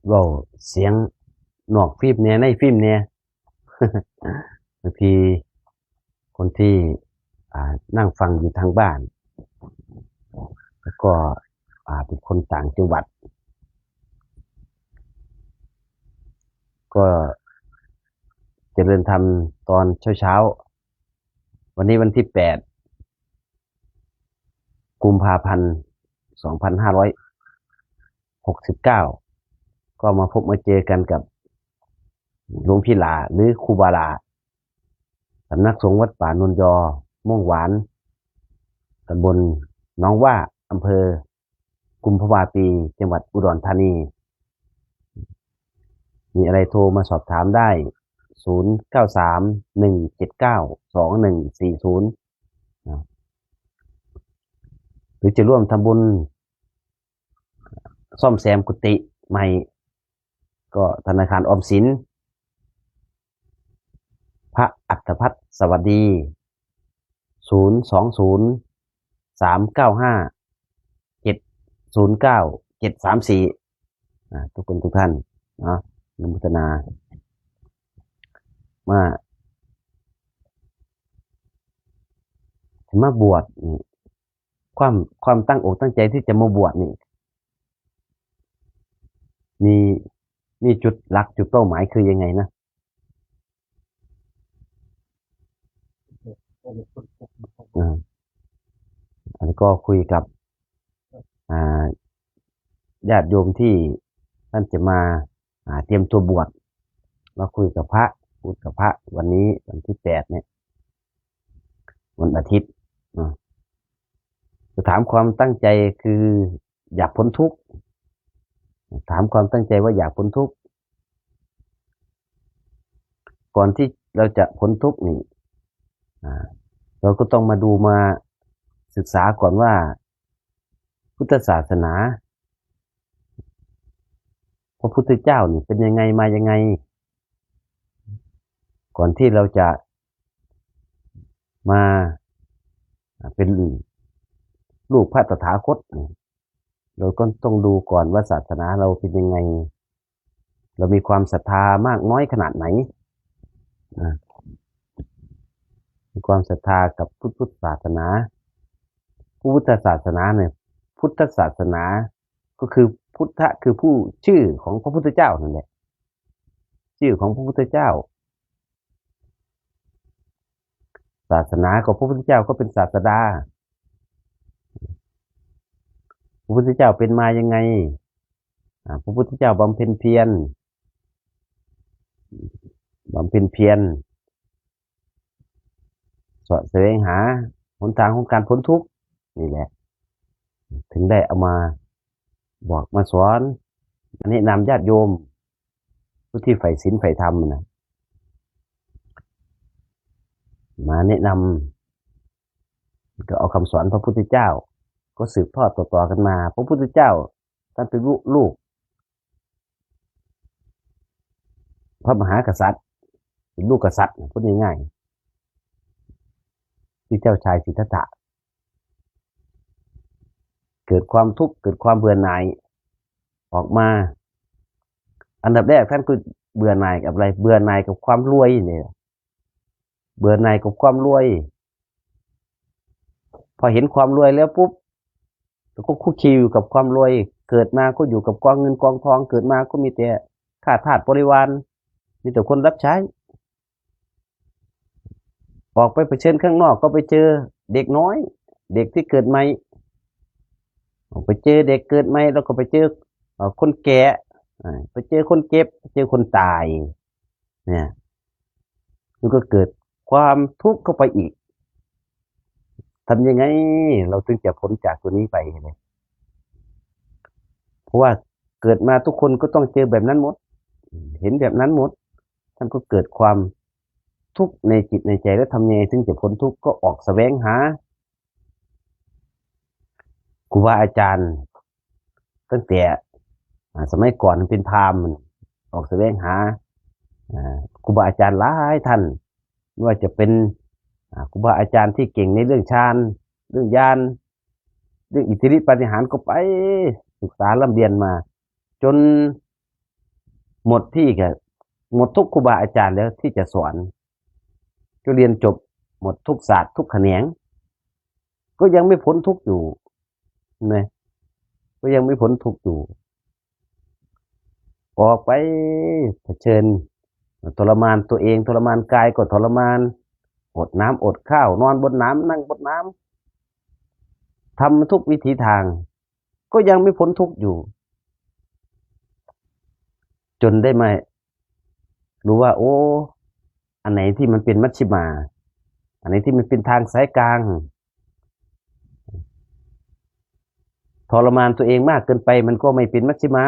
เว้าเสียงนอกฟิล์มเนี่ยในฟิล์มเนี่ยบางทีคนที่นั่งฟังอยู่ทางบ้านแล้วก็เป็นคนต่างจังหวัดก็เจริญธรรมตอนเช้าวันนี้วันที่8กุมภาพันธ์2569ก็มาพบมาเจอกันกับหลวงพี่หลาหรือครูบาลาสำนักสงฆ์วัดป่านนยอม่วงหวานตำบลหนองว่าอำเภอกุมภาวาปีจังหวัดอุดรธานีมีอะไรโทรมาสอบถามได้0931792140หรือจะร่วมทำบุญซ่อมแซมกุฏิใหม่ก็ธนาคารออมสินพระอัฏฐพัฒน์สวัสดี020395709734ทุกคนทุกท่านนะอนุโมทนามาบวชนี่ความตั้งอกตั้งใจที่จะมาบวชนี่มีจุดหลักจุดเป้าหมายคือยังไงนะอันนี้ก็คุยกับญาติโยมที่ท่านจะมาเตรียมตัวบวชมาคุยกับพระพูดกับพระวันนี้วันที่8เนี่ยวันอาทิตย์จะถามความตั้งใจคืออยากพ้นทุกข์ถามความตั้งใจว่าอยากพ้นทุกข์ก่อนที่เราจะพ้นทุกข์นี่เราก็ต้องมาดูมาศึกษาก่อนว่าพุทธศาสนาพระพุทธเจ้านี่เป็นยังไงมายังไงก่อนที่เราจะมาเป็นลูกพระตถาคตเราก็ต้องดูก่อนว่าศาสนาเราเป็นยังไงเรามีความศรัทธามากน้อยขนาดไหนมีความศรัทธากับพุทธศาสนาพุทธศาสนาเนี่ยพุทธศาสนาก็คือพุทธะคือผู้ชื่อของพระพุทธเจ้านั่นแหละชื่อของพระพุทธเจ้าศาสนาของพระพุทธเจ้าก็เป็นศาสดาพระพุทธเจ้าเป็นมายังไงพระพุทธเจ้าบำเพ็ญเพียรเสาะแสวงหาหนทางของการพ้นทุกข์นี่แหละถึงได้เอามาบอกมาสอนแนะนำญาติโยมผู้ที่ใฝ่ศีลใฝ่ธรรมนะมาแนะนำก็เอาคำสอนพระพุทธเจ้าก็สืบทอดต่อๆกันมาพระพุทธเจ้าท่านเป็นลูกพระมหากษัตริย์เป็นลูกกษัตริย์พูดง่ายๆที่เจ้าชายสิทธัตถะเกิดความทุกข์เกิดความเบื่อหน่ายออกมาอันดับแรกท่านก็เบื่อหน่ายกับอะไรเบื่อหน่ายกับความรวยเนี่ยเบื่อหน่ายกับความรวยพอเห็นความรวยแล้วปุ๊บก็คุกคีอยู่กับความรวยเกิดมาก็อยู่กับกองเงินกองทองเกิดมาก็มีแต่ข้าทาสบริวารมีแต่คนรับใช้ออกไปเผชิญข้างนอกก็ไปเจอเด็กน้อยเด็กที่เกิดใหม่ออกไปเจอเด็กเกิดใหม่แล้วก็ไปเจอคนแก่ไปเจอคนเจ็บเจอคนตายเนี่ยมันก็เกิดความทุกข์เข้าไปอีกทำยังไงเราถึงจะพ้นจากตัวนี้ไปเลยเพราะว่าเกิดมาทุกคนก็ต้องเจอแบบนั้นหมดเห็นแบบนั้นหมดท่านก็เกิดความทุกข์ในจิตในใจแล้วทำยังไงถึงจะพ้นทุกข์ก็ออกแสวงหาครูบาอาจารย์ตั้งแต่สมัยก่อนเป็นพราหมณ์ออกแสวงหาครูบาอาจารย์หลายท่านไม่ว่าจะเป็นครูบาอาจารย์ที่เก่งในเรื่องฌานเรื่องญาณเรื่องอิทธิฤทธิปาฏิหาริย์ก็ไปศึกษาร่ำเรียนมาจน หมดที่กับหมดทุกครูบาอาจารย์แล้วที่จะสอนก็เรียนจบหมดทุกศาสตร์ทุกแขนงก็ยังไม่พ้นทุกข์อยู่นะก็ยังไม่พ้นทุกข์อยู่ออกไปเผชิญทรมานตัวเองทรมานกายก็ทรมานอดน้ำอดข้าวนอนบนน้ำนั่งบนน้ำทำทุกวิถีทางก็ยังไม่พ้นทุกข์อยู่จนได้มารู้ว่าโอ้อันไหนที่มันเป็นมัชฌิมาอันไหนที่มันเป็นทางสายกลางทรมานตัวเองมากเกินไปมันก็ไม่เป็นมัชฌิมา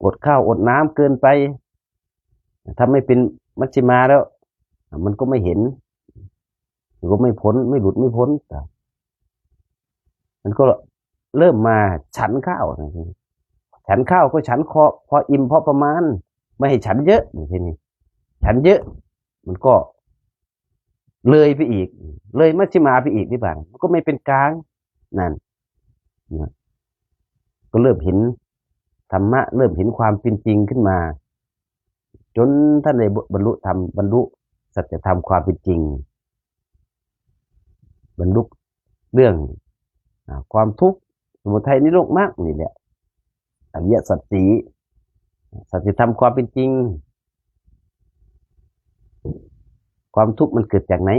อดข้าวอดน้ำเกินไปถ้าไม่เป็นมัชฌิมาแล้วมันก็ไม่เห็นมันก็ไม่พ้นไม่หลุดไม่พ้นมันก็เริ่มมาฉันข้าวฉันข้าวก็ฉันพออิ่มพอประมาณไม่ให้ฉันเยอะทีนี้ฉันเยอะมันก็เลยไปอีกเลยมัชฌิมาไปอีกที่บ้านมันก็ไม่เป็นกลางนั่นก็เริ่มเห็นธรรมะเริ่มเห็นความเป็นจริงขึ้นมาจนท่านได้บรรลุธรรมบรรลุสัจธรรมความเป็นจริงบรรลุเรื่องความทุกข์สมุทัยนิโรธมรรคนี่แหละอริยสัจสี่สัจธรรมความเป็นจริงความทุกข์มันเกิดจากไหน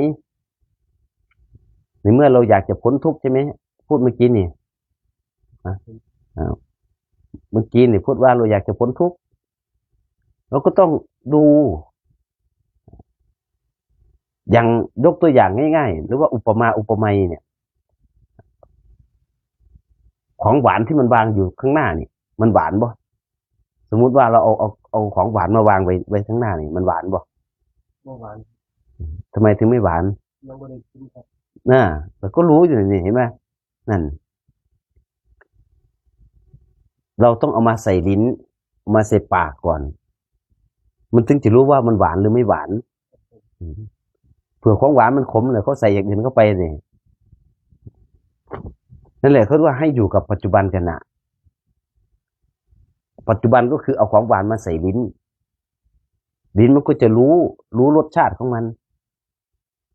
ในเมื่อเราอยากจะพ้นทุกข์ใช่ไหมพูดเมื่อกี้นี่เมื่อกี้นี่พูดว่าเราอยากจะพ้นทุกข์เราก็ต้องดูอย่างยกตัวอย่างง่ายๆหรือว่าอุปมาอุปไมยเนี่ยของหวานที่มันวางอยู่ข้างหน้านี่มันหวานบ่สมมุติว่าเราเอาของหวานมาวางไว้ข้างหน้านี่มันหวานบ่ไม่หวานทำไมถึงไม่หวานยังไม่ได้กินครับเราก็รู้อยู่นี่เห็นไหมนั่นเราต้องเอามาใส่ลิ้นเอามาใส่ปากก่อนมันถึงจะรู้ว่ามันหวานหรือไม่หวานเผื่อของหวานมันขมเลยเขาใส่อย่างอื่นเข้าไปเนี่ยนั่นแหละเขาเรียกว่าให้อยู่กับปัจจุบันขณะปัจจุบันก็คือเอาของหวานมาใส่ลิ้นมันก็จะรู้รสชาติของมัน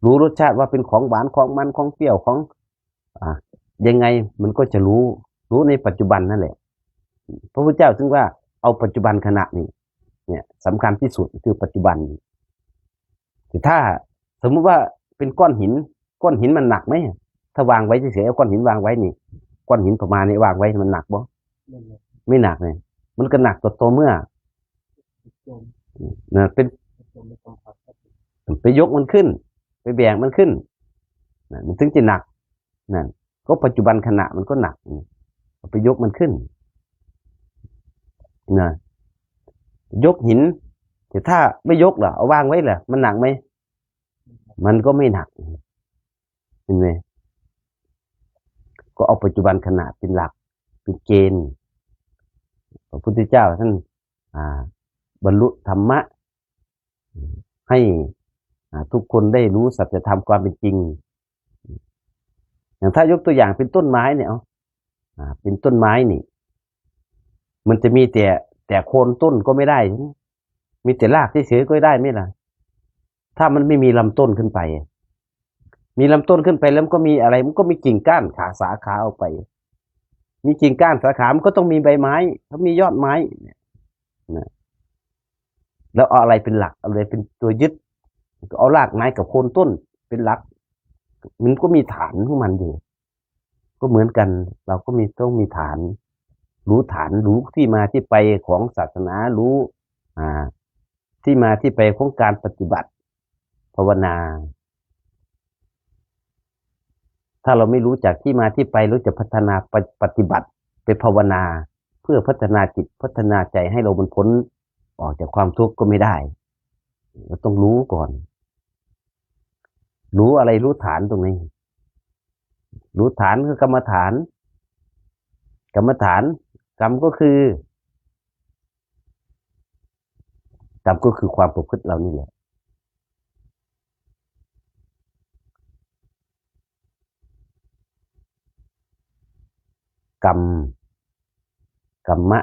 รู้รสชาติว่าเป็นของหวานของมันของเปรี้ยวของยังไงมันก็จะรู้ในปัจจุบันนั่นแหละพระพุทธเจ้าถึงว่าเอาปัจจุบันขณะนี้เนี่ยสำคัญที่สุดคือปัจจุบันถ้าสมมุติว่าเป็นก้อนหินมันหนักไหมถ้าวางไว้เฉยๆเอาก้อนหินวางไว้นี่ก้อนหินประมาณนี้วางไว้มันหนักบ่ไม่หนักเลยมันก็หนักต่อตัวเมื่อเป็นไปยกมันขึ้นไปแบกมันขึ้นมันถึงจะหนักนั่นก็ปัจจุบันขณะมันก็หนักไปยกมันขึ้นนะยกหินแต่ถ้าไม่ยกล่ะเอาวางไว้ล่ะมันหนักไหมมันก็ไม่หนักเห็นไหมก็เอาปัจจุบันขณะเป็นหลักเป็นเกณฑ์พระพุทธเจ้าท่านบรรลุธรรมะให้ทุกคนได้รู้สัจธรรมความเป็นจริงอย่างถ้ายกตัวอย่างเป็นต้นไม้เนี่ยเป็นต้นไม้นี่มันจะมีแต่โคนต้นก็ไม่ได้มีแต่รากเฉยๆก็ได้ไม่ล่ะถ้ามันไม่มีลำต้นขึ้นไปมีลำต้นขึ้นไปแล้วมันก็มีอะไรมันก็มีกิ่งก้านขาสาขาออกไปมีกิ่งก้านสาขามันก็ต้องมีใบไม้เขามียอดไม้นะแล้วเอาอะไรเป็นหลักเอาอะไรเป็นตัวยึดก็เอารากไม้กับโคนต้นเป็นหลักมันก็มีฐานของมันอยู่ก็เหมือนกันเราก็ต้องมีฐานรู้ฐานรู้ที่มาที่ไปของศาสนารู้ที่มาที่ไปของการปฏิบัติภาวนาถ้าเราไม่รู้จักที่มาที่ไปรู้จะพัฒนาปฏิบัติไปภาวนาเพื่อพัฒนาจิตพัฒนาใจให้เราพ้นออกจากความทุกข์ก็ไม่ได้เราต้องรู้ก่อนรู้อะไรรู้ฐานตรงนี้รู้ฐานคือกรรมฐานกรรมก็คืความประพฤติเรานี่แหละกรรมะ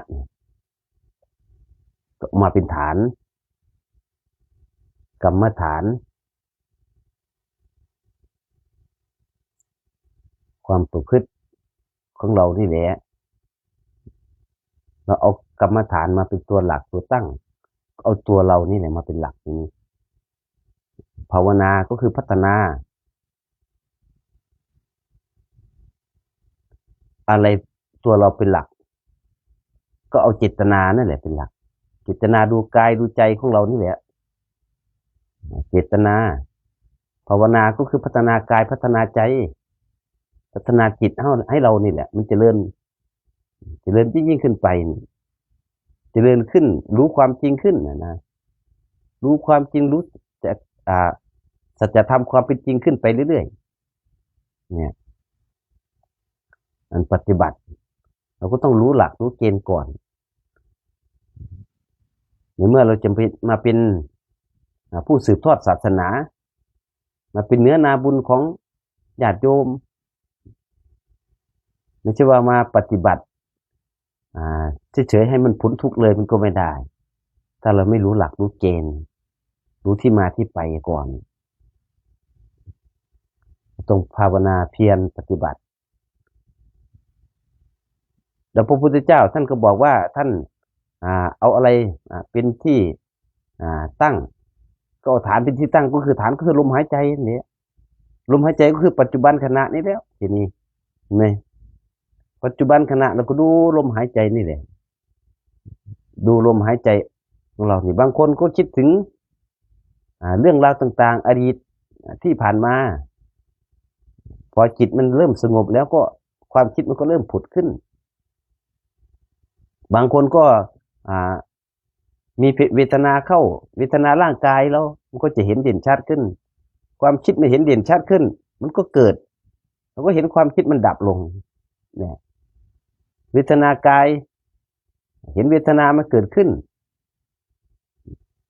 มาเป็นฐานกรรมฐานความประพฤติของเรานี่แหละเราเอากรรมฐานมาเป็นตัวหลักตัวตั้งเอาตัวเรานี่แหละมาเป็นหลักทีนี้ภาวนาก็คือพัฒนาอะไรตัวเราเป็นหลักก็เอาเจตนานั่นแหละเป็นหลักเจตนาดูกายดูใจของเรานี่แหละเจตนาภาวนาก็คือพัฒนากายพัฒนาใจพัฒนาจิตให้เรานี่แหละมันเจริญยิ่งขึ้นไปเจริญขึ้นรู้ความจริงขึ้นนะรู้ความจริงรู้จะสัจธรรมความเป็นจริงขึ้นไปเรื่อยๆเนี่ยอันปฏิบัติเราก็ต้องรู้หลักรู้เกณฑ์ก่อนในเมื่อเราจะมาเป็นผู้สืบทอดศาสนามาเป็นเนื้อนาบุญของญาติโยมไม่ใช่ว่ามาปฏิบัติเฉยๆให้มันพ้นทุกข์เลยมันก็ไม่ได้ถ้าเราไม่รู้หลักรู้เกณฑ์รู้ที่มาที่ไปก่อนต้องภาวนาเพียรปฏิบัติแล้วพระพุทธเจ้าท่านก็บอกว่าท่านเอาอะไรเป็นที่ตั้งก็ฐานเป็นที่ตั้งก็คือฐานก็คือลมหายใจนี่ลมหายใจก็คือปัจจุบันขณะนี้แล้วทีนี้ไหมปัจจุบันขณะเราก็ดูลมหายใจนี่แหละดูลมหายใจของเรานี่บางคนก็คิดถึงเรื่องราวต่างๆอดีตที่ผ่านมาพอจิตมันเริ่มสงบแล้วก็ความคิดมันก็เริ่มผุดขึ้นบางคนก็มีเวทนาเข้าเวทนาร่างกายเรามันก็จะเห็นเด่นชัดขึ้นความคิดไม่เห็นเด่นชัดขึ้นมันก็เกิดเราก็เห็นความคิดมันดับลงเนี่ยเวทนากายเห็นเวทนามันเกิดขึ้น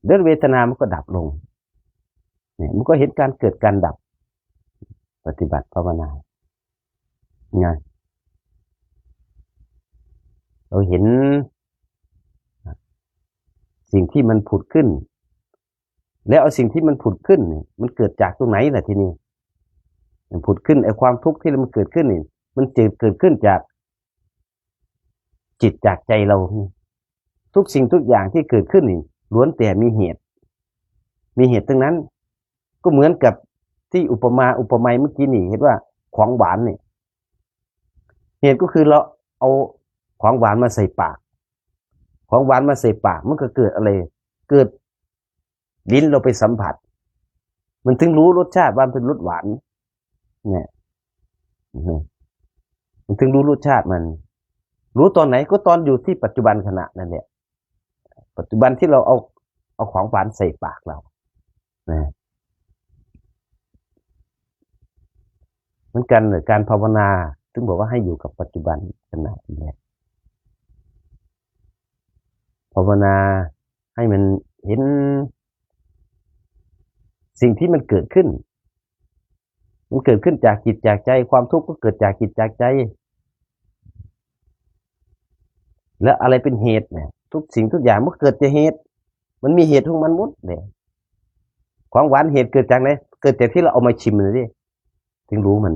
เรื่องเวทนามันก็ดับลงเนี่ยมันก็เห็นการเกิดการดับปฏิบัติภาวนาไงเราเห็นสิ่งที่มันผุดขึ้นแล้วเอาสิ่งที่มันผุดขึ้นเนี่ยมันเกิดจากตรงไหนล่ะทีนี้มันผุดขึ้นไอ้ความทุกข์ที่มันเกิดขึ้นนี่มันเกิดขึ้นจากจิตจากใจเราทุกสิ่งทุกอย่างที่เกิดขึ้นนี่ล้วนแต่มีเหตุทั้งนั้นก็เหมือนกับที่อุปไมยเมื่อกี้นี่เห็นว่าของหวานเนี่ยเหตุก็คือเราเอาของหวานมาใส่ปากของหวานมาใส่ปากมันก็เกิดอะไรเกิดลิ้นเราไปสัมผัสมันถึงรู้รสชาติว่าเป็นรสหวานเนี่ยมันถึงรู้รสชาติมันรู้ตอนไหนก็ตอนอยู่ที่ปัจจุบันขณะนั่นแหละปัจจุบันที่เราเอาของหวานใส่ปากเรานะเหมือนกันเลยการภาวนาถึงบอกว่าให้อยู่กับปัจจุบันขณะนี้ภาวนาให้มันเห็นสิ่งที่มันเกิดขึ้นจากจิตจากใจความทุกข์ก็เกิดจากจิตจากใจแล้วอะไรเป็นเหตุเนี่ยทุกสิ่งทุกอย่างมันเกิดจากเหตุมันมีเหตุของมันหมดเนี่ยของหวานเหตุเกิดจากไหนเกิดจากที่เราเอามาชิมเลยดิถึงรู้มัน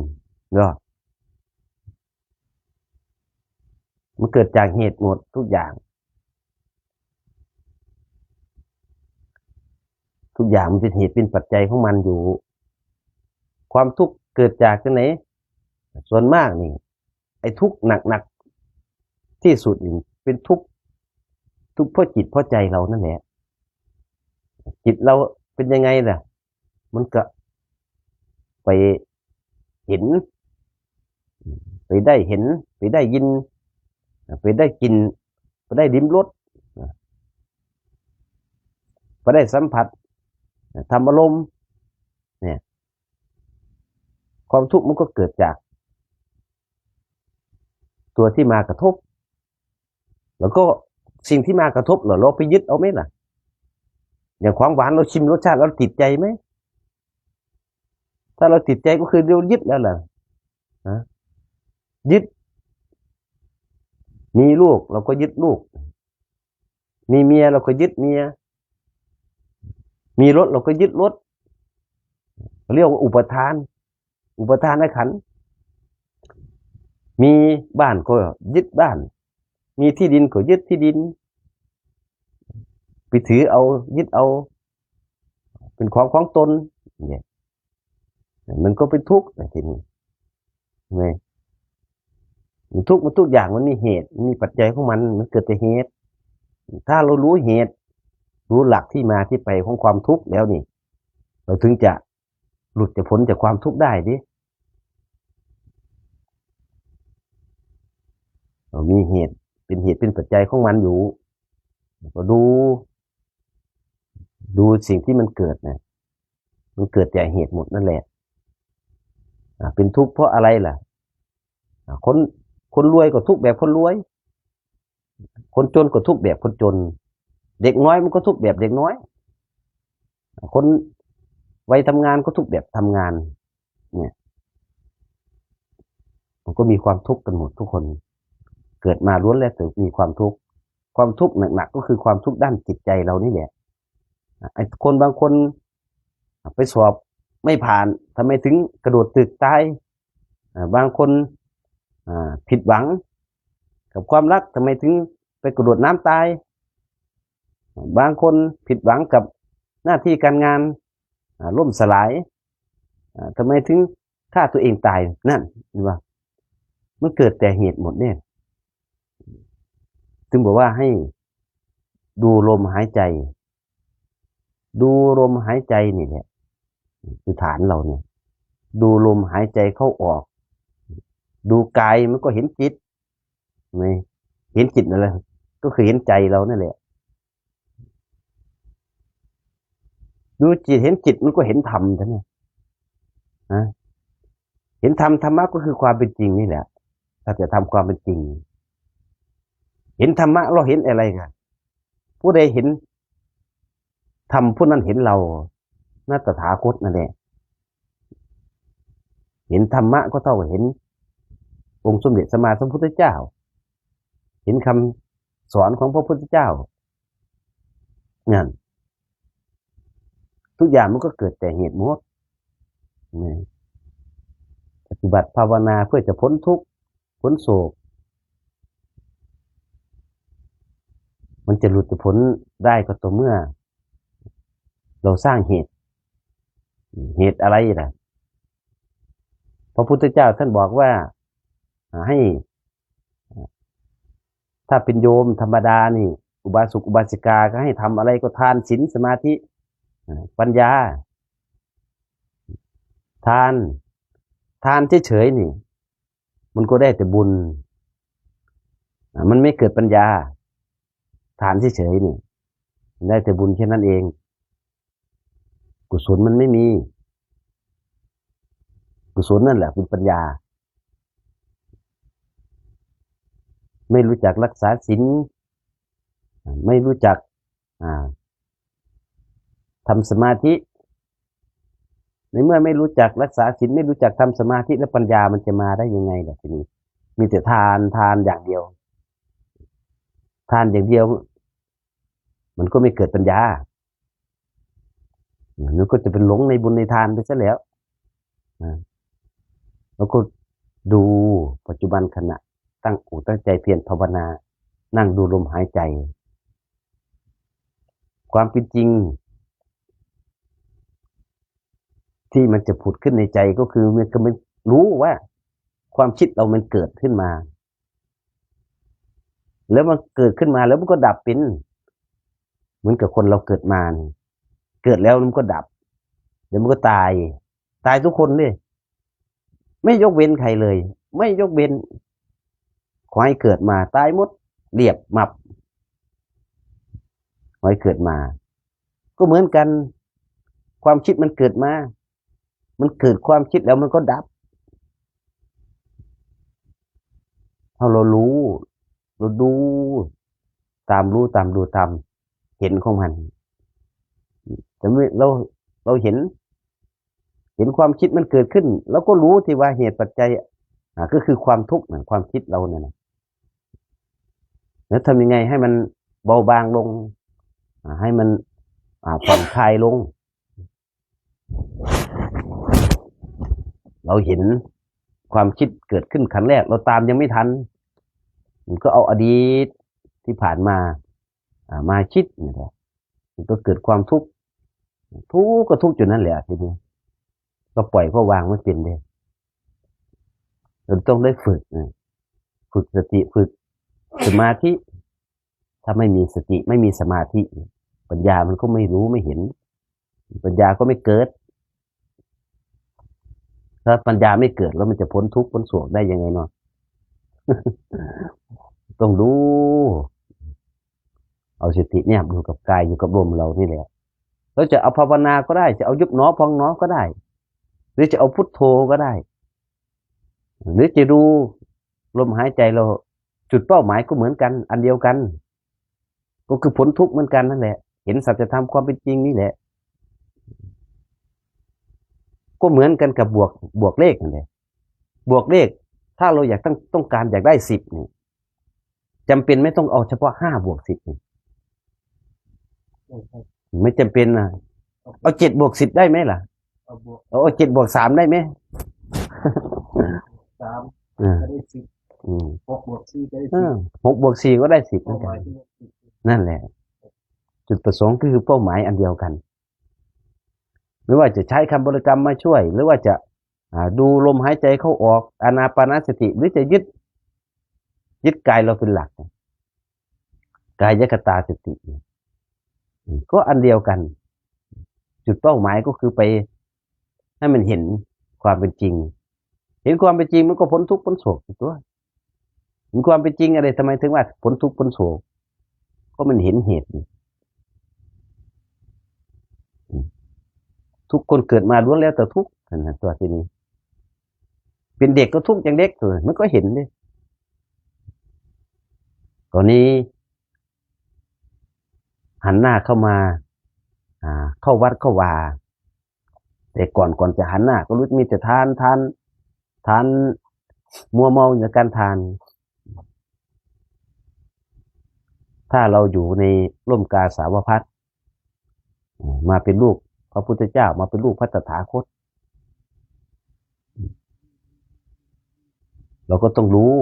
มันเกิดจากเหตุหมดทุกอย่างมันเป็นเหตุเป็นปัจจัยของมันอยู่ความทุกข์เกิดจากที่ไหนส่วนมากนี่ไอ้ทุกข์หนักที่สุดเป็นทุกข์เพราะจิตเพราะใจเรานั่นแหละจิตเราเป็นยังไงล่ะมันก็ไปเห็นไปได้เห็นไปได้ยินไปได้กินไปได้ลิ้มรสไปได้สัมผัสธรรมอารมณ์เนี่ยความทุกข์มันก็เกิดจากตัวที่มากระทบแล้วก็สิ่งที่มากระทบเราไปยึดเอาไหมล่ะอย่างของหวานเราชิมรสชาติเราติดใจไหมถ้าเราติดใจก็คือเรายึดแล้วล่ะยึดมีลูกเราก็ยึดลูก มีเมียเราก็ยึดเมียมีรถเราก็ยึดรถเรียกว่าอุปทานขันธ์มีบ้านก็ยึดบ้านมีที่ดินก็ยึดที่ดินไปถือเอายึดเอาเป็นของตนเนี่ยมันก็เป็นทุกข์ในที่นี้ไงมันทุกอย่างมันมีเหตุมีปัจจัยของมันเกิดจากเหตุถ้าเรารู้เหตุรู้หลักที่มาที่ไปของความทุกข์แล้วนี่เราถึงจะหลุดจะพ้นจากความทุกข์ได้ดิเรามีเหตุเป็นปัจจัยของมันอยู่ก็ดูสิ่งที่มันเกิดนะมันเกิดจากเหตุหมดนั่นแหละเป็นทุกข์เพราะอะไรล่ะคนรวยก็ทุกข์แบบคนรวยคนจนก็ทุกข์แบบคนจนเด็กน้อยมันก็ทุกข์แบบเด็กน้อยคนวัยทำงานก็ทุกข์แบบทำงานเนี่ยมันก็มีความทุกข์กันหมดทุกคนเกิดมาล้วนแล้วแต่มีความทุกข์หนักๆก็คือความทุกข์ด้านจิตใจเรานี่แหละไอ้คนบางคนไปสอบไม่ผ่านทำไมถึงกระโดดตึกตายบางคนผิดหวังกับความรักทำไมถึงไปกระโดดน้ำตายบางคนผิดหวังกับหน้าที่การงานล่มสลายทำไมถึงฆ่าตัวเองตายนั่นเห็นป่ะมันเกิดแต่เหตุหมดเนี่ยถึงบอกว่าให้ดูลมหายใจนี่แหละคือฐานเราเนี่ยดูลมหายใจเข้าออกดูกายมันก็เห็นจิตไม่เห็นจิตนั่นแหละก็คือเห็นใจเรานั่นแหละดูจิตเห็นจิตมันก็เห็นธรรมท่านเนี่ยเห็นธรรมะก็คือความเป็นจริงนี่แหละถ้าจะทำความเป็นจริงเห็นธรรมะเราเห็นอะไรกันผู้ใดเห็นธรรมผู้นั้นเห็นเราน่าตถาคตนั่นแหละเห็นธรรมะก็เท่ากับเห็นองค์สมเด็จสัมมาสัมพุทธเจ้าเห็นคำสอนของพระพุทธเจ้านั่นทุกอย่างมันก็เกิดแต่เหตุหมดปฏิบัติภาวนาเพื่อจะพ้นทุกข์พ้นโศกมันจะหลุดจะพ้นได้ก็ต่อเมื่อเราสร้างเหตุอะไรล่ะพระพุทธเจ้าท่านบอกว่าให้ถ้าเป็นโยมธรรมดานี่อุบาสกอุบาสิกาก็ให้ทำอะไรก็ทานศีลสมาธิปัญญาทานเฉยๆนี่มันก็ได้แต่บุญมันไม่เกิดปัญญาทานเฉยๆนี่ได้แต่บุญแค่นั้นเองกุศลมันไม่มีกุศลนั่นแหละเป็นปัญญาไม่รู้จักรักษาศีลไม่รู้จักทำสมาธิในเมื่อไม่รู้จักรักษาศีลไม่รู้จักทำสมาธิแล้วปัญญามันจะมาได้ยังไงล่ะทีนี้มีแต่ทานอย่างเดียวทานอย่างเดียวมันก็ไม่เกิดปัญญามันก็จะเป็นหลงในบุญในทานไปซะแล้วแล้วก็ดูปัจจุบันขณะตั้งอกตั้งใจเพียรภาวนานั่งดูลมหายใจความเป็นจริงที่มันจะผุดขึ้นในใจก็คือมันก็ไม่รู้ว่าความคิดเรามันเกิดขึ้นมาแล้วมันเกิดขึ้นมาแล้วมันก็ดับเป็นเหมือนกับคนเราเกิดมาเกิดแล้วมันก็ดับเดี๋ยวมันก็ตายทุกคนเลยไม่ยกเว้นใครเลยไม่ยกเว้นขอให้เกิดมาตายหมดเรียบมับขอให้เกิดมาก็เหมือนกันความคิดมันเกิดมามันเกิดความคิดแล้วมันก็ดับถ้าเราดูตามเห็นของมันแต่เมื่อเราเห็นความคิดมันเกิดขึ้นแล้วก็รู้ที่ว่าเหตุปัจจัยก็คือความทุกข์ความคิดเราเนี่ยนะแล้วทำยังไงให้มัน เบาบางลงให้มันผ่อนคลายลงเราเห็นความคิดเกิดขึ้นครั้งแรกเราตามยังไม่ทันมันก็เอาอดีตที่ผ่านมามาคิดนี่แหละมันก็เกิดความทุกข์ก็ทุกข์อยู่นั่นแหละทีนี้ก็ปล่อยก็วางไม่เป็นเลยเราต้องได้ฝึกสติฝึกสมาธิถ้าไม่มีสติไม่มีสมาธิปัญญามันก็ไม่รู้ไม่เห็นปัญญาก็ไม่เกิดถ้าปัญญาไม่เกิดแล้วมันจะพ้นทุกข์พ้นโศกได้ยังไงเนาะ ต้องรู้เอาสติเนี่ยอยู่กับกายอยู่กับลมเรานี่แหละเราจะเอาภาวนาก็ได้จะเอายุบหนอพองหนอก็ได้หรือจะเอาพุทโธก็ได้หรือจะดูลมหายใจเราจุดเป้าหมายก็เหมือนกันอันเดียวกันก็คือพ้นทุกข์เหมือนกันนั่นแหละเห็นสัจธรรมความเป็นจริงนี่แหละก็เหมือนกันกับบวกเลขนั่นแหละบวกเลขถ้าเราอยากต้องการอยากได้10นี่จำเป็นไม่ต้องเอาเฉพาะ5 บวก 10นี่ไม่จำเป็นนะเอา7 บวก 10ได้ไหมล่ะเอา7 บวก 3ได้ไหม3ได้10 6 บวก 4ได้10 6 บวก 4ก็ได้10เหมือนกันนั่นแหละจุดประสงค์ก็คือเป้าหมายอันเดียวกันไม่ว่าจะใช้คำบริกรรมมาช่วยหรือว่าจะดูลมหายใจเข้าออกอานาปานสติหรือจะยึดกายเราเป็นหลักกายคตาสติก็อันเดียวกันจุดเป้าหมายก็คือไปให้มันเห็นความเป็นจริงเห็นความเป็นจริงมันก็พ้นทุกข์พ้นโศกตัวเห็นความเป็นจริงอะไรทำไมถึงว่าพ้นทุกข์พ้นโศกก็มันเห็นเหตุทุกคนเกิดมาล้วนแล้วแต่ทุกข์นะตัวที่นี้เป็นเด็กก็ทุกข์อย่างเด็กเลยมันก็เห็นดิตอนนี้หันหน้าเข้ามาเข้าวัดเข้าวาแต่ก่อนจะหันหน้าก็รู้มีแต่ทานมัวเมาในการทานถ้าเราอยู่ในร่มกาสาวพัสมาเป็นลูกพระพุทธเจ้ามาเป็นลูกพระตถาคตเราก็ต้องรู้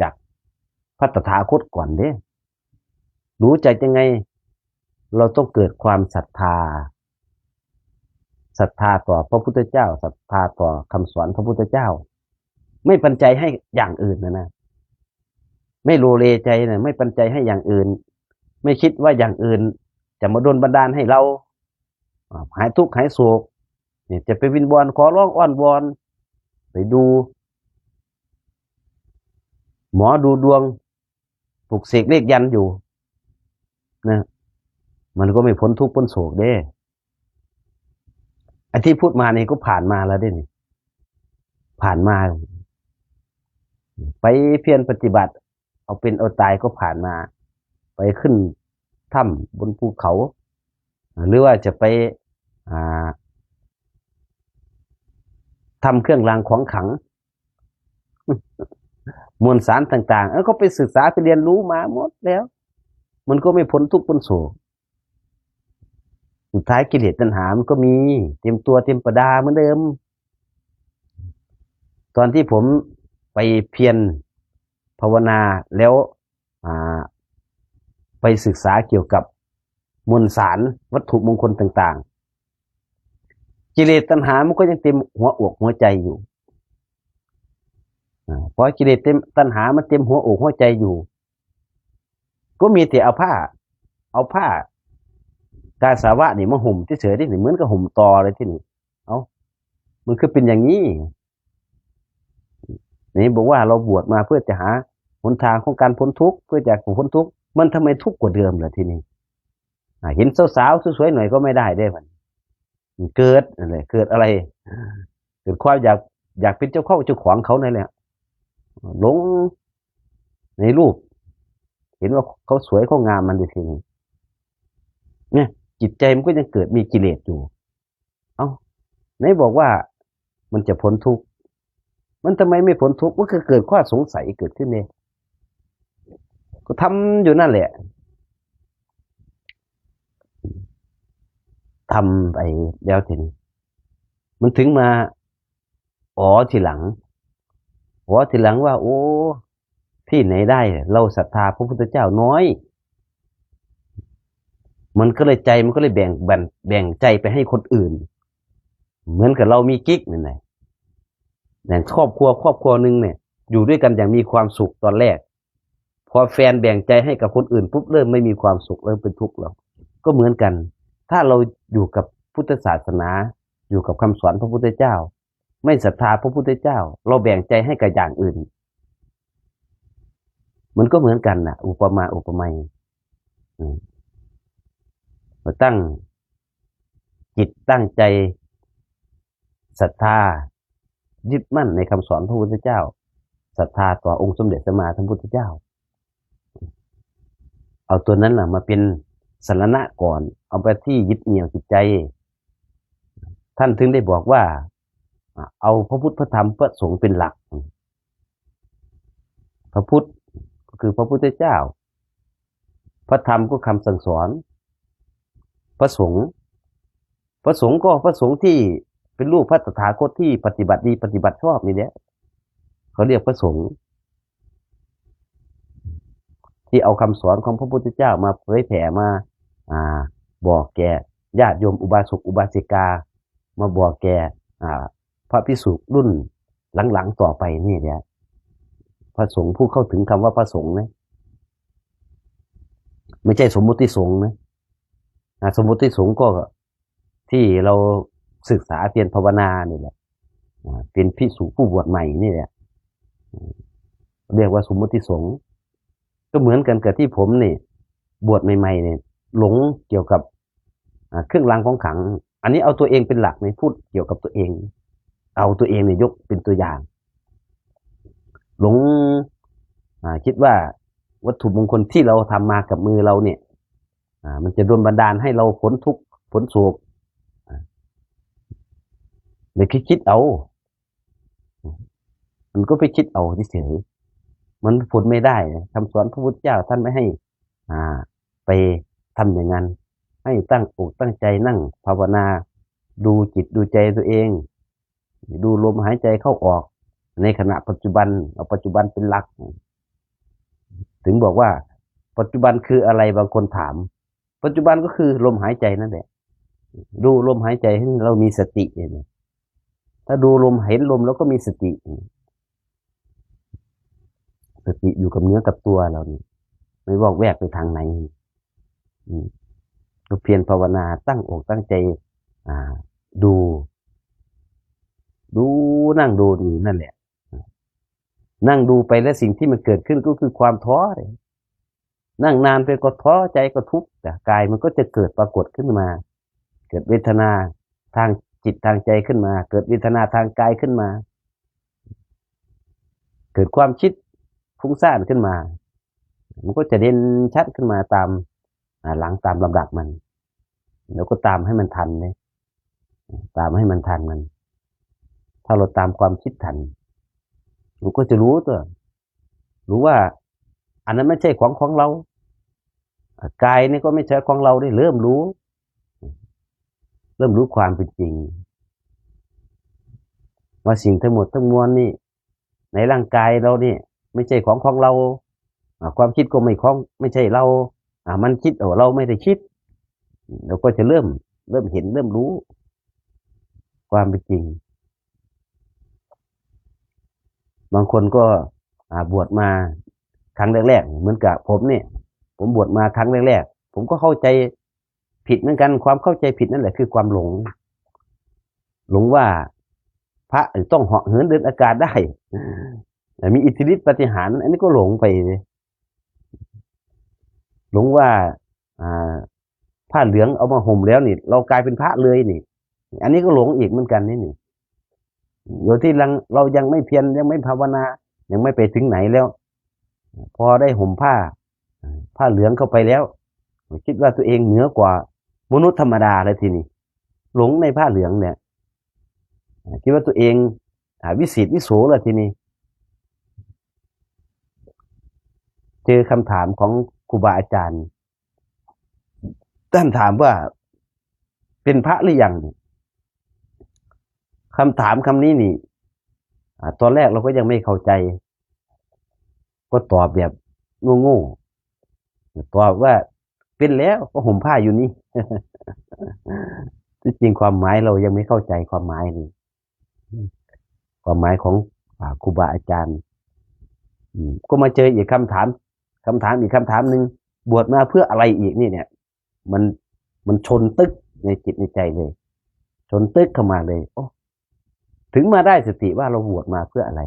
จากพระตถาคตก่อนเด้รู้ใจยังไงเราต้องเกิดความศรัทธาต่อพระพุทธเจ้าศรัทธาต่อคำสอนพระพุทธเจ้าไม่ปันใจให้อย่างอื่นนะไม่โลเลใจนะไม่ปันใจให้อย่างอื่นไม่คิดว่าอย่างอื่นจะมาโดนบันดาลให้เราหายทุกข์หายโศกเนี่ยจะไปวิงวอนขอร้องอ้อนวอนไปดูหมอดูดวงปลุกเสกเลขยันอยู่นะมันก็ไม่พ้นทุกข์พ้นโศกเด้ไอ้ที่พูดมานี่ก็ผ่านมาแล้วเด้นี่ผ่านมาไปเพียรปฏิบัติเอาเป็นเอาตายก็ผ่านมาไปขึ้นถ้ำบนภูเขาหรือว่าจะไปทำเครื่องรางของขลังมวลสารต่างๆก็ไปศึกษาไปเรียนรู้มาหมดแล้วมันก็ไม่พ้นทุกข์พ้นโศกสุดท้ายกิเลสตัณหามันก็มีเต็มตัวเต็มประดาเหมือนเดิมตอนที่ผมไปเพียรภาวนาแล้วไปศึกษาเกี่ยวกับมวลสารวัตถุมงคลต่างๆกิเลสตัณหามันก็ยังเต็มหัวอกหัวใจอยู่เพราะกิเลสเต็มตัณหามันเต็มหัวอกหัวใจอยู่ก็มีแต่เอาผ้ากาสาวะนี่มาห่มเฉยๆที่นี่เหมือนกับห่มตอเลยที่นี่มันคือเป็นอย่างนี้นี่บอกว่าเราบวชมาเพื่อจะหาหนทางของการพ้นทุกข์เพื่อจะพ้นทุกข์มันทำไมทุกข์กว่าเดิมล่ะทีนี้เห็นสาวๆสวยๆหน่อยก็ไม่ได้ได้มันเกิดอะไรเกิดอะไรเกิดความอยากเป็นเจ้าของเขานั่นแหละหลงในรูปเห็นว่าเขาสวยเขางามมันทีนี้เนี่ยจิตใจมันก็ยังเกิดมีกิเลสอยู่ไหนบอกว่ามันจะพ้นทุกข์มันทำไมไม่พ้นทุกข์มันก็เกิดข้อสงสัยเกิดขึ้นเองก็ทำอยู่นั่นแหละ ทำไปแล้วทีนี้มันถึงมาทีหลังว่า โอ้ที่ไหนได้เราศรัทธาพระพุทธเจ้าน้อยมันก็เลยแบ่งใจไปให้คนอื่นเหมือนกับเรามีกิ๊กนั่นแหละอย่างครอบครัวหนึ่งเนี่ยอยู่ด้วยกันอย่างมีความสุขตอนแรกพอแฟนแบ่งใจให้กับคนอื่นปุ๊บเริ่มไม่มีความสุขเริ่มเป็นทุกข์แล้วก็เหมือนกันถ้าเราอยู่กับพุทธศาสนาอยู่กับคำสอนพระพุทธเจ้าไม่ศรัทธาพระพุทธเจ้าเราแบ่งใจให้กับอย่างอื่นมันก็เหมือนกันนะอุปมาอุปไมยเราตั้งจิตตั้งใจศรัทธายึดมั่นในคำสอนพระพุทธเจ้าศรัทธาต่อองค์สมเด็จสัมมาสัมพุทธเจ้าเอาตัวนั้นมาเป็นสรณะก่อนเอาไปที่ยึดเหนี่ยวจิตใจท่านถึงได้บอกว่าเอาพระพุทธพระธรรมพระสงฆ์เป็นหลักพระพุทธก็คือพระพุทธเจ้าพระธรรมก็คำสั่งสอนพระสงฆ์ก็พระสงฆ์ที่เป็นรูปพระตถาคตที่ปฏิบัติดีปฏิบัติชอบนี่แหละเขาเรียกพระสงฆ์ที่เอาคำสอนของพระพุทธเจ้ามาเผยแผ่มาบอกแก่ญาติโยมอุบาสกอุบาสิกามาบอกแก่พระภิกษุรุ่นหลังๆต่อไปนี่แหละพระสงฆ์ผู้เข้าถึงคำว่าพระสงฆ์นะไม่ใช่สมมุติสงฆ์นะสมมุติสงฆ์ก็ที่เราศึกษาเพียรภาวนานี่แหละเป็นภิกษุผู้บวชใหม่นี่แหละเรียกว่าสมมุติสงฆ์ก็เหมือนกันกับที่ผมนี่บวชใหม่ๆเนี่ยหลงเกี่ยวกับเครื่องรางของขลังอันนี้เอาตัวเองเป็นหลักในพูดเกี่ยวกับตัวเองเอาตัวเองเนี่ยยกเป็นตัวอย่างหลงคิดว่าวัตถุมงคลที่เราทำมากับมือเราเนี่ยมันจะโดนบันดาลให้เราพ้นทุกข์พ้นโศกไม่คิดเอามันก็ไปคิดเอาเฉยๆมันผลไม่ได้คำสอนพระพุทธเจ้าท่านไม่ให้ไปทำอย่างนั้นให้ตั้งอกตั้งใจนั่งภาวนาดูจิตดูใจตัวเองดูลมหายใจเข้าออกในขณะปัจจุบันเอาปัจจุบันเป็นหลักถึงบอกว่าปัจจุบันคืออะไรบางคนถามปัจจุบันก็คือลมหายใจนั่นแหละดูลมหายใจให้เรามีสติเนี่ยถ้าดูลมเห็นลมแล้วก็มีสติอยู่กับเนื้อกับตัวเรานี่ไม่วอกแวกไปทางไหนก็เพียรภาวนาตั้งอกตั้งใจดูนั่งดูอยู่นั่นแหละนั่งดูไปแล้วสิ่งที่มันเกิดขึ้นก็คือความท้อเลยนั่งนานไปก็ท้อใจก็ทุกข์แต่กายมันก็จะเกิดปรากฏขึ้นมาเกิดเวทนาทางจิตทางใจขึ้นมาเกิดเวทนาทางกายขึ้นมาเกิดความคิดฟุ้งซ่านขึ้นมามันก็จะเด่นชัดขึ้นมาตามหลังตามลำดับมันแล้วก็ตามให้มันทันเลยตามให้มันทันมันถ้าเราตามความคิดทันมันก็จะรู้ว่าอันนั้นไม่ใช่ของเรากายนี่ก็ไม่ใช่ของเราได้เริ่มรู้ความเป็นจริงว่าสิ่งทั้งหมดทั้งมวลนี่ในร่างกายเรานี่ไม่ใช่ของเราความคิดก็ไม่ใช่เรามันคิดเราไม่ได้คิดเราก็จะเริ่มเห็นเริ่มรู้ความเป็นจริงบางคนก็บวชมาครั้งแรกๆเหมือนกับผมเนี่ยผมบวชมาครั้งแรกๆผมก็เข้าใจผิดเหมือนกันความเข้าใจผิดนั่นแหละคือความหลงว่าพระต้องเหาะเหินเดินอากาศได้แต่มีอิทธิฤทธิปาฏิหาริย์อันนี้ก็หลงไปหลงว่าผ้าเหลืองเอามาห่มแล้วนี่เรากลายเป็นพระเลยนี่อันนี้ก็หลงอีกเหมือนกันนี่โดยที่เรายังไม่เพียรยังไม่ภาวนายังไม่ไปถึงไหนแล้วพอได้ห่มผ้าเหลืองเข้าไปแล้วคิดว่าตัวเองเหนือกว่ามนุษย์ธรรมดาเลยทีนี้หลงในผ้าเหลืองเนี่ยคิดว่าตัวเองวิเศษวิโสเลยทีนี้เจอคำถามของครูบาอาจารย์ท่านถามว่า เป็นพระหรือยังคำถามคำนี้นี่ตอนแรกเราก็ยังไม่เข้าใจก็ตอบแบบโง่ๆตอบว่าเป็นแล้วก็ห่มผ้าอยู่นี่ ที่จริงความหมายเรายังไม่เข้าใจความหมายนี่ความหมายของครูบาอาจารย์ก็มาเจออีกคำถามอีกคำถามหนึ่งบวชมาเพื่ออะไรอีกนี่เนี่ยมันมันชนตึกในจิตในใจเลยชนตึกเข้ามาเลยโอ้ถึงมาได้สติว่าเราบวชมาเพื่ออะไร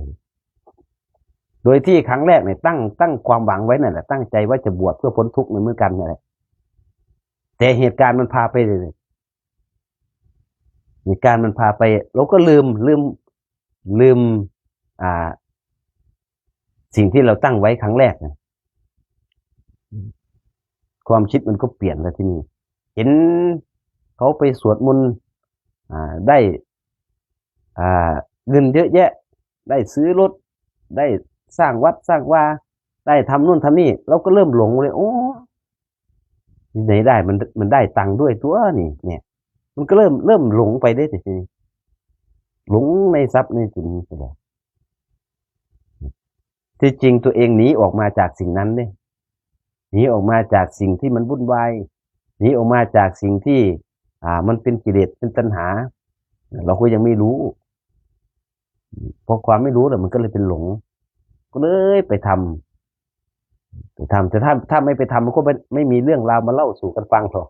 โดยที่ครั้งแรกเนี่ยตั้งความหวังไว้นั่นแหละตั้งใจว่าจะบวชเพื่อพ้นทุกข์เหมือนกันนั่นแหละแต่เหตุการณ์มันพาไปเลยเหตุการณ์มันพาไปเราก็ลืมสิ่งที่เราตั้งไว้ครั้งแรกนะความคิดมันก็เปลี่ยนแล้วที่นี่เห็นเขาไปสวดมนต์ได้เงินเยอะแยะได้ซื้อรถได้สร้างวัดสร้างวาได้ทำนู่นทำนี่เราก็เริ่มหลงเลยโอ้ไหนได้มันได้ตังค์ด้วยตัวนี่เนี่ยมันก็เริ่มหลงไปได้ทีนี้หลงในทรัพย์ในสิ่งนี้ไปแล้วที่จริงตัวเองหนีออกมาจากสิ่งนั้นเนี่ยหนีออกมาจากสิ่งที่มันวุ่นวายหนีออกมาจากสิ่งที่มันเป็นกิเลสเป็นตัณหาเราก็ยังไม่รู้เพราะความไม่รู้แล้วมันก็เลยเป็นหลงก็เลยไปทำแต่ถ้าไม่ไปทำมันก็ไม่มีเรื่องราวมาเล่าสู่กันฟังหรอก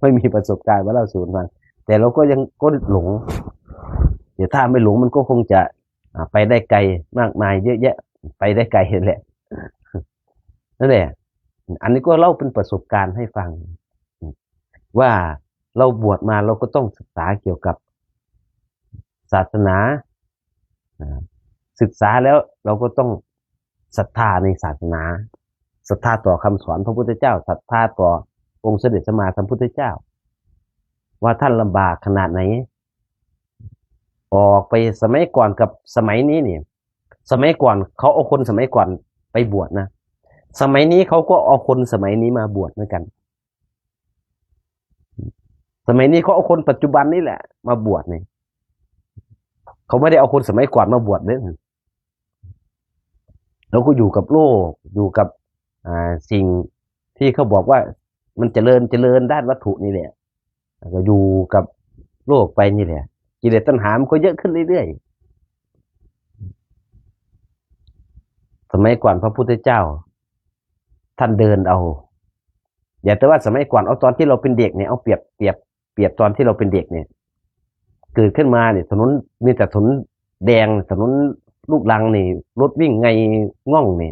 ไม่มีประสบการณ์มาเล่าสู่กันฟังแต่เราก็ยังก็หลงเดี๋ยวถ้าไม่หลงมันก็คงจะไปได้ไกลมากมายเยอะแยะไปได้ไกลแหละนั่นแหละอันนี้ก็เล่าเป็นประสบการณ์ให้ฟังว่าเราบวชมาเราก็ต้องศึกษาเกี่ยวกับศาสนาศึกษาแล้วเราก็ต้องศรัทธาในศาสนาศรัทธาต่อคำสอนพระพุทธเจ้าศรัทธาต่อองค์เสด็จสมมาสัมพุทธเจ้าว่าท่านลำบากขนาดไหนออกไปสมัยก่อนกับสมัยนี้เนี่ยสมัยก่อนเขาเอาคนสมัยก่อนไปบวชนะสมัยนี้เขาก็เอาคนสมัยนี้มาบวชเหมือนกันสมัยนี้เขาเอาคนปัจจุบันนี่แหละมาบวชเนี่ยเขาไม่ได้เอาคนสมัยก่อนมาบวชเลยเราก็อยู่กับโลกอยู่กับสิ่งที่เขาบอกว่ามันเจริญด้านวัตถุนี่แหละก็อยู่กับโลกไปนี่แหละกิเลสตัณหามันก็เยอะขึ้นเรื่อยๆสมัยก่อนพระพุทธเจ้าท่านเดินเอาอย่าแต่ว่าสมัยก่อนเอาตอนที่เราเป็นเด็กเนี่ยเอาเปรียบตอนที่เราเป็นเด็กเนี่ยเกิดขึ้นมาเนี่ยถนนมีแต่ถนนแดงถนนลูกรังนี่รถวิ่งไงง่องนี่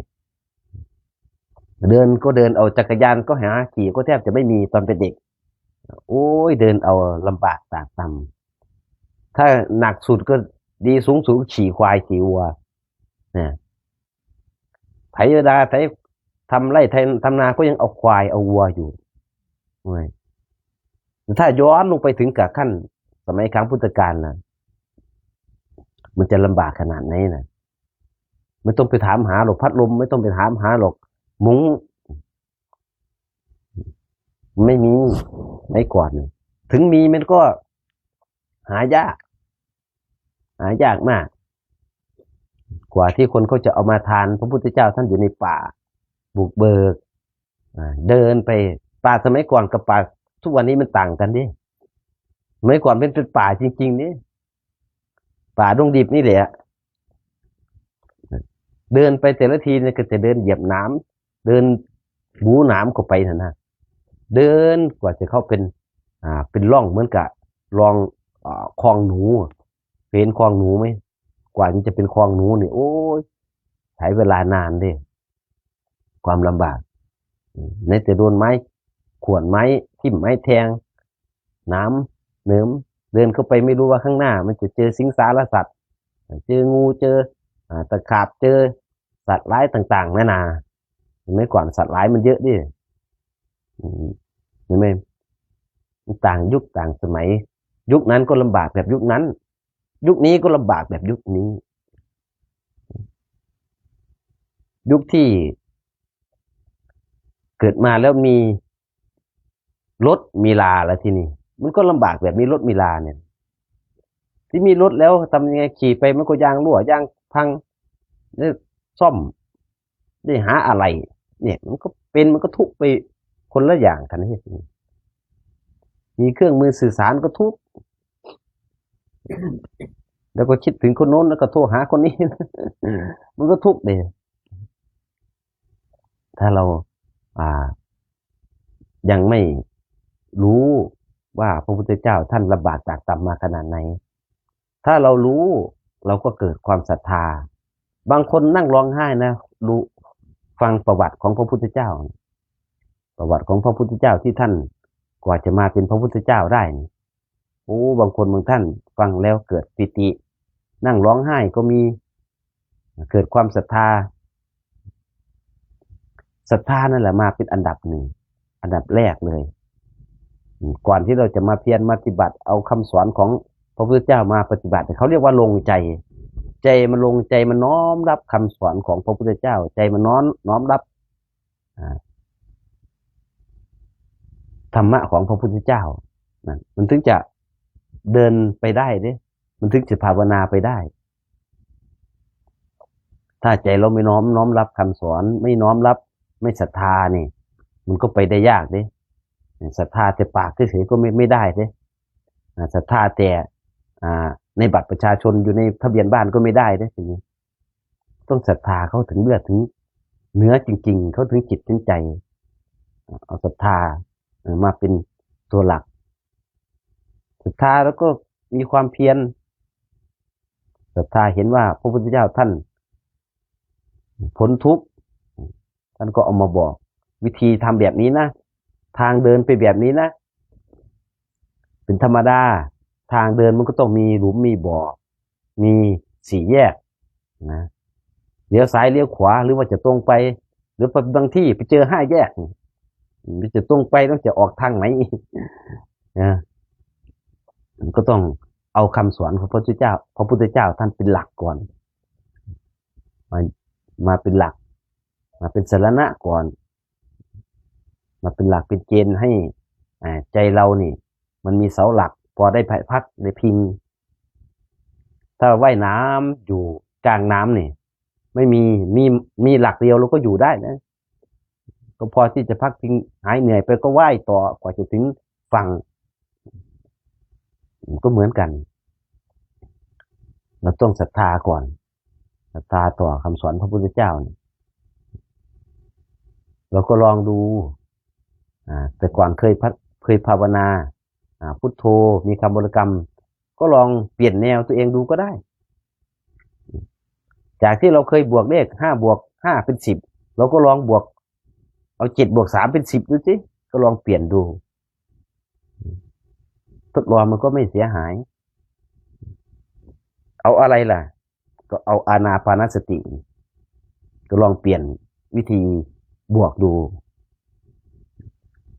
เดินก็เดินเอาจักรยานก็หาขี่ก็แทบจะไม่มีตอนเป็นเด็กโอ้ยเดินเอาลำบากตากตำถ้าหนักสุดก็ดีสูงขี่ควายขี่วัวเนี่ยไถดาไถทำไร่ทำนาก็ยังเอาควายเอาวัวอยู่ถ้าย้อนลงไปถึงกับขั้นสมัยครั้งพุทธกาลนะมันจะลำบากขนาดไหนนะไม่ต้องไปถามหาหรอกพัดลมไม่ต้องไปถามหาหรอกมุ้งไม่มีไม่ก่อนถึงมีมันก็หายากมากกว่าที่คนเขาจะเอามาทานพระพุทธเจ้าท่านอยู่ในป่าบุกเบิกเดินไปป่าสมัยก่อนกับป่าทุกวันนี้มันต่างกันดิสมัยก่อนเป็นป่าจริงๆนี่ป่าดงดิบนี่แหละเดินไปแต่ละทีเนี่ยก็จะเดินเหยียบน้ำเดินบูน้ำเข้าไปนะเดินกว่าจะเข้าเป็นร่องเหมือนกับรองคลองหนูเป็นคลองหนูไหมกว่าจะเป็นคลองหนูเนี่ยโอ้ยใช้เวลานานดิความลำบากในแต่โดนไม้ขวนไม้ทิ่มไม้แทงน้ำเนิ้มเดินเข้าไปไม่รู้ว่าข้างหน้ามันจะเจอสิงสารสัตว์เจองูเจอตะขาบเจอสัตว์ร้ายต่างๆนานาไม่ก่อนสัตว์ร้ายมันเยอะดิเห็นไหมต่างยุคต่างสมัยยุคนั้นก็ลำบากแบบยุคนั้นยุคนี้ก็ลำบากแบบยุคนี้ยุคที่เกิดมาแล้วมีรถมีลาแล้วที่นี่ มันก็ลำบากแบบมีรถมีลาเนี่ยที่มีรถแล้วทำยังไงขี่ไปมันก็ยางรั่วยางพังเนี่ยซ่อมได้หาอะไรเนี่ยมันก็ทุกข์ไปคนละอย่างกันนี่มีเครื่องมือสื่อสารก็ทุกข์แล้วก็คิดถึงคนโน้นแล้วก็โทรหาคนนี้ มันก็ทุกข์เลยถ้าเราอ่ายังไม่รู้ว่าพระพุทธเจ้าท่านลำบากจากตรรมมาขนาดไหนถ้าเรารู้เราก็เกิดความศรัทธาบางคนนั่งร้องไห้นะรู้ฟังประวัติของพระพุทธเจ้าประวัติของพระพุทธเจ้าที่ท่านกว่าจะมาเป็นพระพุทธเจ้าได้โอ้บางคนบางท่านฟังแล้วเกิดปิตินั่งร้องไห้ก็มีเกิดความศรัทธานั่นแหละมาเป็นอันดับหนึ่งอันดับแรกเลยก่อนที่เราจะมาเพียรปฏิบัติเอาคำสอนของพระพุทธเจ้ามาปฏิบัติเขาเรียกว่าลงใจมันลงใจมันน้อมรับคำสอนของพระพุทธเจ้าใจมันน้อมรับธรรมะของพระพุทธเจ้ามันถึงจะเดินไปได้มันถึงจะภาวนาไปได้ถ้าใจเราไม่น้อมรับคำสอนไม่น้อมรับไม่ศรัทธานี่มันก็ไปได้ยากศรัทธาแต่ปากเฉยๆก็ไม่ได้ศรัทธาแต่ในบัตรประชาชนอยู่ในทะเบียนบ้านก็ไม่ได้ทีนี้ต้องศรัทธาเขาถึงเลือดถึงเนื้อจริงๆเขาถึงจิตถึงใจเอาศรัทธามาเป็นตัวหลักศรัทธาแล้วก็มีความเพียรศรัทธาเห็นว่าพระพุทธเจ้าท่านพ้นทุกข์ท่านก็เอามาบอกวิธีทำแบบนี้นะทางเดินไปแบบนี้นะเป็นธรรมดาทางเดินมันก็ต้องมีหลุมมีบ่อมีสี่แยกนะเลี้ยวซ้ายเลี้ยวขวาหรือว่าจะตรงไปหรือบางที่ไปเจอ5 แยกจะตรงไปต้องจะออกทางไหนนะมันก็ต้องเอาคำสอนของพระพุทธเจ้าท่านเป็นหลักก่อนมาเป็นหลักมาเป็นสรณะก่อนมาเป็นหลักเป็นเกณฑ์ให้ใจเรานี่มันมีเสาหลักพอได้พักได้พิงถ้าว่ายน้ำอยู่กลางน้ำนี่ไม่มีหลักเดียวเราก็อยู่ได้นะก็พอที่จะพักพิงหายเหนื่อยไปก็ว่ายต่อกว่าจะถึงฝั่งก็เหมือนกันเราต้องศรัทธาก่อนศรัทธาต่อคำสอนพระพุทธเจ้าเราก็ลองดูแต่ก่อนเคยภาวนาพุทโธมีคำบริกรรมก็ลองเปลี่ยนแนวตัวเองดูก็ได้จากที่เราเคยบวกเลข5 บวก 5เป็น10เราก็ลองบวกเอา7 บวก 3เป็น10ดูสิก็ลองเปลี่ยนดูทดลองมันก็ไม่เสียหายเอาอะไรล่ะก็เอาอานาปานสติก็ลองเปลี่ยนวิธีบวกดู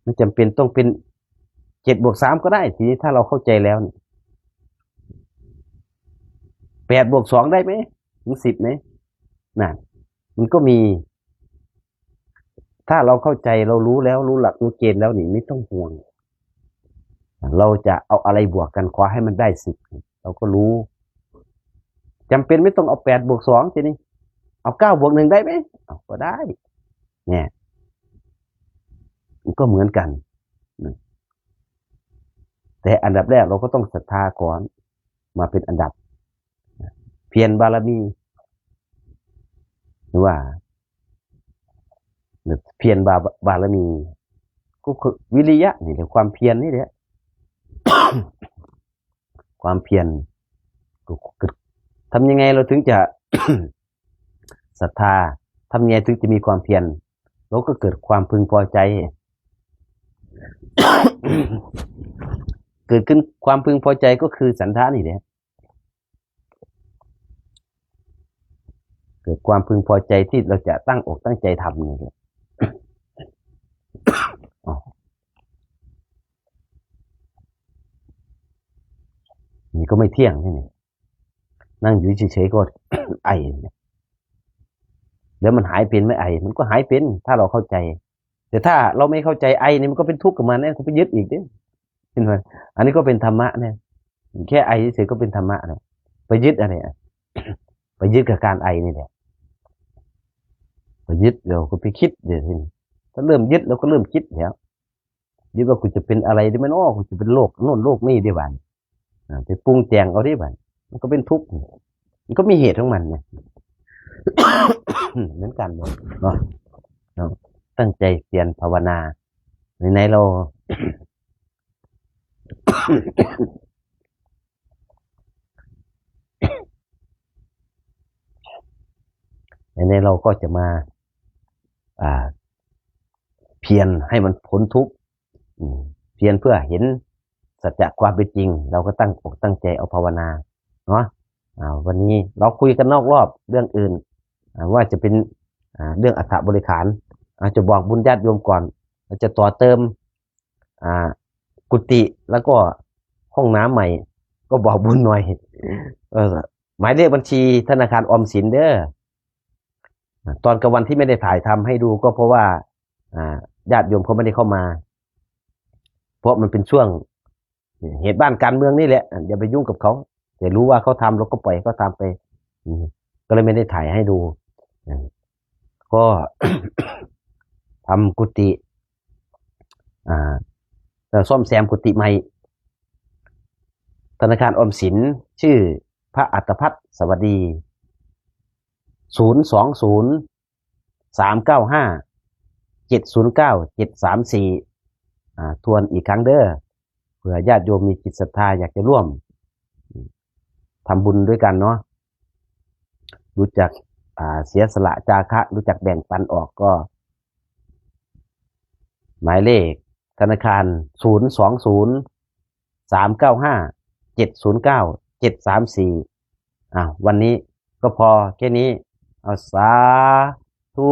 ไม่จำเป็นต้องเป็น7 บวก 3ก็ได้ทีนี้ถ้าเราเข้าใจแล้ว8 บวก 2ได้ไหมถึง10ไหมนั่นมันก็มีถ้าเราเข้าใจเรารู้แล้วรู้หลักรู้เกณฑ์แล้วนี่ไม่ต้องห่วงเราจะเอาอะไรบวกกันขอให้มันได้10เราก็รู้จำเป็นไม่ต้องเอา8 บวก 2ทีนี้เอา9 บวก 1ได้ไหมก็ได้เนี่ยมันก็เหมือนกันแต่อันดับแรกเราก็ต้องศรัทธาก่อนมาเป็นอันดับเพียรบารมีหรือว่าเพียรบารมีก็คือวิริยะนี่แหละความเพียรนี่แหละ ความเพียรทำยังไงเราถึงจะ ศรัทธาทำยังไงถึงจะมีความเพียรเราก็เกิดความพึงพอใจ เกิดขึ้นความพึงพอใจก็คือฉันทะนี่แหละเกิดความพึงพอใจที่เราจะตั้งอกตั้งใจทำนี่แหละนี่ก็ไม่เที่ยงนี่นั่งอยู่เฉยๆก็ ไอแล้วมันหายเป็นไหมไอมันก็หายเป็นถ้าเราเข้าใจแต่ถ้าเราไม่เข้าใจไอนี่มันก็เป็นทุกข์กับมันเนี่ยก็ไปยึดอีกเนี่ย เห็นไหมอันนี้ก็เป็นธรรมะเนี่ยแค่ไอเฉยๆก็เป็นธรรมะเนี่ยไปยึดอะไรอ่ะ ไปยึดกับการไอนี่แหละไปยึดเดี๋ยวก็ไปคิดเดี๋ยวทีนี้ถ้าเริ่มยึดเราก็เริ่มคิดแล้วยึดว่ากูจะเป็นอะไรได้ไหมเนาะกูจะเป็นโรคโน่นโรคนี่ได้บ้างไปปรุงแต่งเอาได้บ้างมันก็เป็นทุกข์มันก็มีเหตุของมันเนี่ย เหมือนกันเลยเนาะเราตั้งใจเพียรภาวนาในเรา ในเราก็จะมาเพียรให้มันพ้นทุกข์เพียรเพื่อเห็นสัจจะความเป็นจริงเราก็ตั้งอกตั้งใจเอาภาวนาเนาะวันนี้เราคุยกันนอกรอบเรื่องอื่นว่าจะเป็นเรื่องอัฐบริขารจะบอกบุญญาติโยมก่อนจะต่อเติมกุฏิแล้วก็ห้องน้ำใหม่ก็บอกบุญหน่อยหมายเลขบัญชีธนาคารออมสินเด้อตอนกลางวันที่ไม่ได้ถ่ายทำให้ดูก็เพราะว่าญาติโยมเขาไม่ได้เข้ามาเพราะมันเป็นช่วงเหตุบ้านการเมืองนี่แหละอย่าไปยุ่งกับเขาแต่รู้ว่าเขาทำเราก็ปล่อยเขาทำไปก็เลยไม่ได้ถ่ายให้ดูก็ ทำกุฏิซ่อมแซมกุฏิใหม่ธนาคารออมสินชื่อพระอัตภัทรสวัสดี020-395-709-734ทวนอีกครั้งเด้อเผื่อญาติโยมมีจิตศรัทธาอยากจะร่วมทำบุญด้วยกันเนาะรู้จักเสียสละจาคะรู้จักแบ่งปันออกก็หมายเลขธนาคาร020-395-709-734วันนี้ก็พอแค่นี้เอาสาธุ